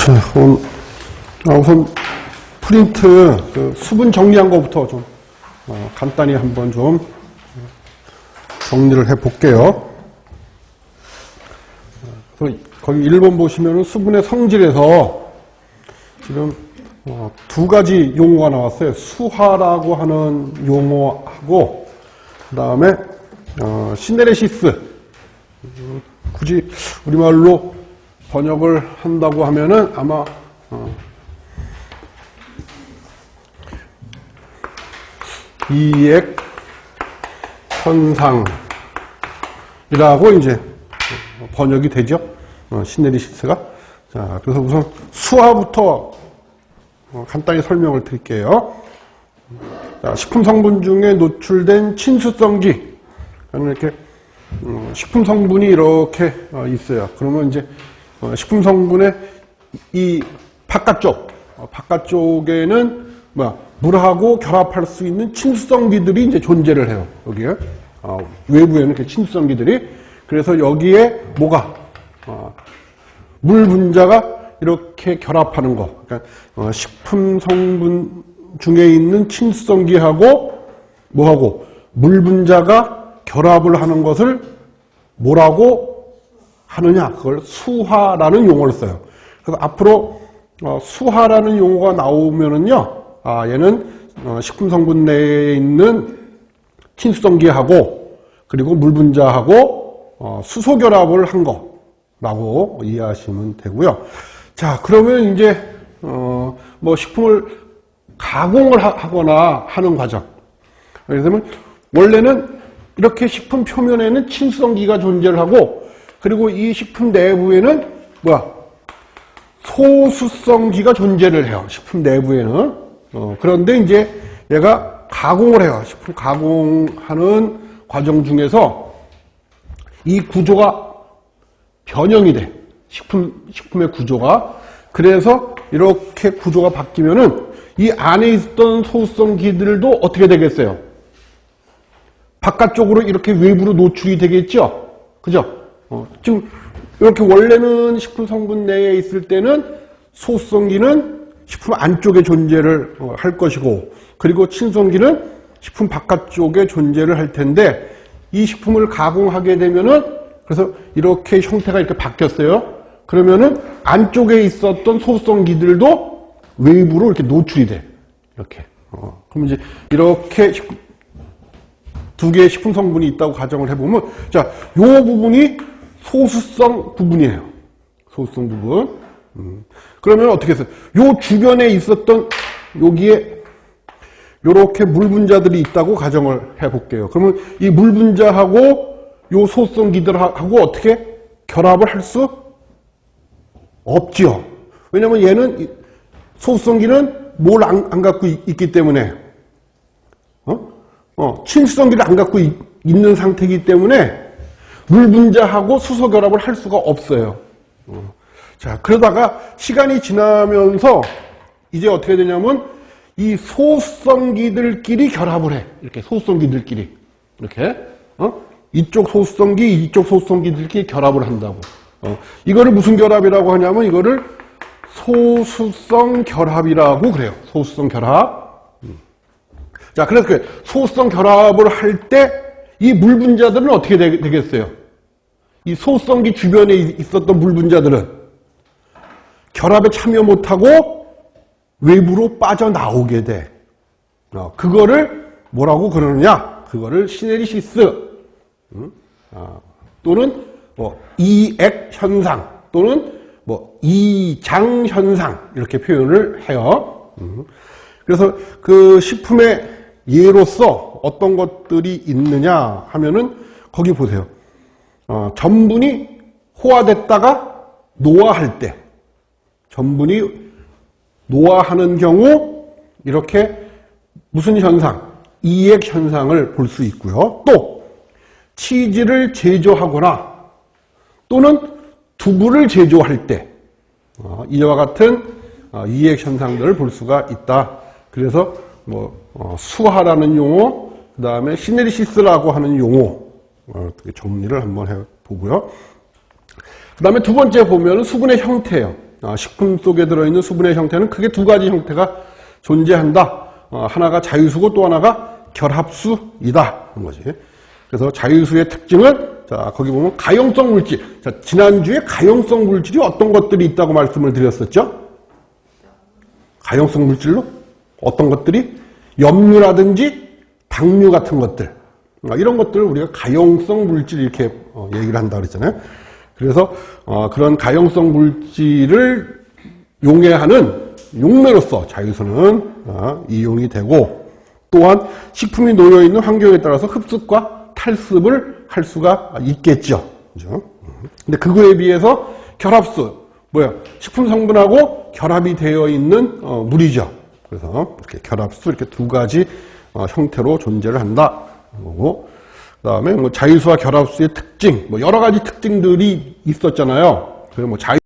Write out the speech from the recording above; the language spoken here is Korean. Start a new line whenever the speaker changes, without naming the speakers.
자, 우선 프린트 수분 정리한 것부터 좀 간단히 한번 좀 정리를 해 볼게요. 거기 1번 보시면은 수분의 성질에서 지금 두 가지 용어가 나왔어요. 수화라고 하는 용어하고 그 다음에 시네레시스. 굳이 우리말로 번역을 한다고 하면은 아마 이액 현상이라고 이제 번역이 되죠. 시네리시스가. 자, 그래서 우선 수화부터 간단히 설명을 드릴게요. 자, 식품 성분 중에 노출된 친수성지. 이렇게 식품 성분이 이렇게 있어요. 그러면 이제 식품 성분의 이 바깥쪽에는 물하고 결합할 수 있는 친수성기들이 이제 존재를 해요. 여기에 외부에는 이렇게 친수성기들이. 그래서 여기에 물 분자가 이렇게 결합하는 거. 그러니까 식품 성분 중에 있는 친수성기하고 물 분자가 결합을 하는 것을 뭐라고 하느냐? 그걸 수화라는 용어를 써요. 그래서 앞으로 수화라는 용어가 나오면은요, 얘는 식품 성분 내에 있는 친수성기하고 그리고 물 분자하고 수소 결합을 한 거라고 이해하시면 되고요. 자, 그러면 이제 식품을 가공을 하거나 하는 과정. 예를 들면 원래는 이렇게 식품 표면에는 친수성기가 존재를 하고 그리고 이 식품 내부에는 소수성기가 존재를 해요. 식품 내부에는. 그런데 이제 얘가 가공을 해요. 식품 가공하는 과정 중에서 이 구조가 변형이 돼. 식품의 구조가. 그래서 이렇게 구조가 바뀌면은 이 안에 있던 소수성기들도 어떻게 되겠어요? 바깥쪽으로 이렇게 외부로 노출이 되겠죠? 그죠? 지금 이렇게 원래는 식품 성분 내에 있을 때는 소수성기는 식품 안쪽에 존재를 할 것이고 그리고 친수성기는 식품 바깥쪽에 존재를 할 텐데 이 식품을 가공하게 되면은 그래서 이렇게 형태가 이렇게 바뀌었어요. 그러면은 안쪽에 있었던 소수성기들도 외부로 이렇게 노출이 돼. 이렇게. 그럼 이제 이렇게 두 개의 식품 성분이 있다고 가정을 해보면, 자, 요 부분이 소수성 부분이에요. 소수성 부분. 그러면 어떻게 했어요? 요 주변에 있었던 여기에 요렇게 물 분자들이 있다고 가정을 해볼게요. 그러면 이 물 분자하고 요 소수성기들하고 어떻게 결합을 할 수 없지요. 왜냐면 얘는 소수성기는 뭘 안 갖고 있기 때문에 친수성기를 안 갖고 있는 상태이기 때문에 물 분자하고 수소 결합을 할 수가 없어요. 자, 그러다가 시간이 지나면서 이제 어떻게 되냐면 이 소수성기들끼리 결합을 해. 이렇게 소수성기들끼리. 이렇게. 이쪽 소수성기들끼리 결합을 한다고. 이거를 무슨 결합이라고 하냐면 이거를 소수성 결합이라고 그래요. 소수성 결합. 자, 그래서 소수성 결합을 할 때 이 물 분자들은 어떻게 되겠어요? 이 소수성기 주변에 있었던 물 분자들은 결합에 참여 못하고 외부로 빠져나오게 돼. 그거를 뭐라고 그러느냐? 그거를 시네리시스 또는 이액 현상 또는 이장 현상 이렇게 표현을 해요. 그래서 그 식품의 예로서 어떤 것들이 있느냐 하면은 거기 보세요. 전분이 호화됐다가 노화할 때 전분이 노화하는 경우 이렇게 무슨 현상? 이액 현상을 볼 수 있고요. 또 치즈를 제조하거나 또는 두부를 제조할 때 이와 같은 이액 현상들을 볼 수가 있다. 그래서 수화라는 용어, 그 다음에 시네리시스라고 하는 용어 어떻게 정리를 한번 해보고요. 그 다음에 두 번째 보면 수분의 형태예요. 식품 속에 들어있는 수분의 형태는 크게 두 가지 형태가 존재한다. 하나가 자유수고 또 하나가 결합수이다. 그런 거지. 그래서 자유수의 특징은, 자, 거기 보면 가용성 물질. 자, 지난주에 가용성 물질이 어떤 것들이 있다고 말씀을 드렸었죠? 가용성 물질로? 어떤 것들이? 염류라든지 당류 같은 것들. 이런 것들을 우리가 가용성 물질 이렇게 얘기를 한다 그랬잖아요. 그래서 그런 가용성 물질을 용해하는 용매로서 자유수는 이용이 되고, 또한 식품이 놓여있는 환경에 따라서 흡습과 탈습을 할 수가 있겠죠. 그죠? 근데 그거에 비해서 결합수, 식품 성분하고 결합이 되어 있는 물이죠. 그래서 이렇게 결합수 이렇게 두 가지 형태로 존재를 한다. 그 다음에 자유수와 결합수의 특징, 여러 가지 특징들이 있었잖아요. 그래서 자유